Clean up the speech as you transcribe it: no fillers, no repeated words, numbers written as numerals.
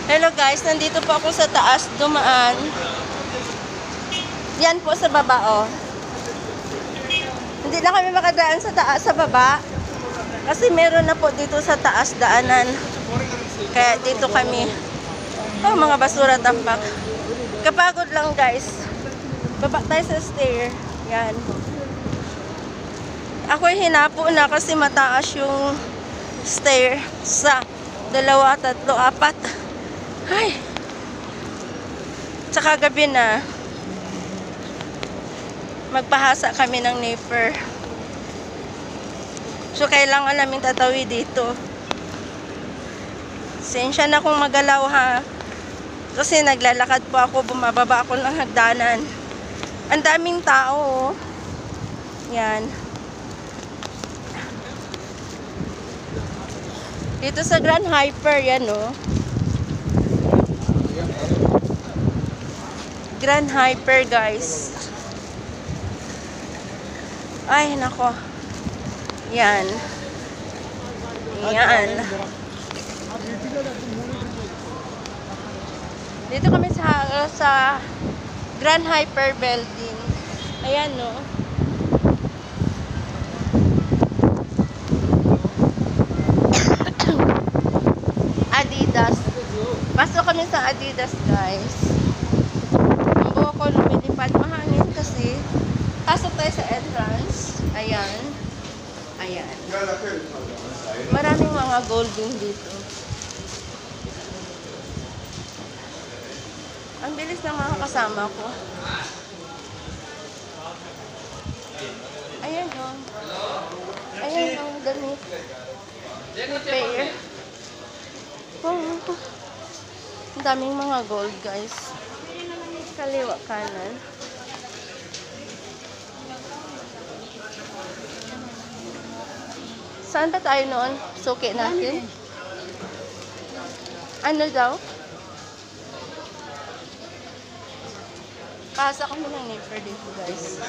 Hello guys, nandito po ako sa taas dumaan. Yan po sa baba oh. Hindi na kami makadaan sa taas sa baba. Kasi meron na po dito sa taas daanan. Kaya dito kami. Oh, mga basura tambak. Kapagod lang guys. Baba tayo sa stair. Yan. Ako'y hinapo na kasi mataas yung stair sa 2, 3, 4. Ay. Tsaka gabi na. Magpahasa kami ng neighbor. So, kailangan namin tatawid dito. Sensya na kung magalaw ha. Kasi naglalakad po ako, bumababa ako ng hagdanan. Ang daming tao. Yan. Dito sa Grand Hyper, yan o. Grand Hyper, guys. Ay, nako. Yan. Yan. Dito kami sa Grand Hyper building. Ayan, no. Adidas. Pasok kami sa Adidas, guys. Ang buho ko lumilipad. Mahangin kasi. Pasok tayo sa entrance. Ayan. Ayan. Maraming mga golding dito. Ang bilis ng mga kasama ko. Ayan o. Ayan o. Damit. Repair. Ang daming mga gold, guys. Kaliwa kanan. Saan ba tayo noon? Suki natin. Ano daw? Pasa kami ng neighbor dito, guys.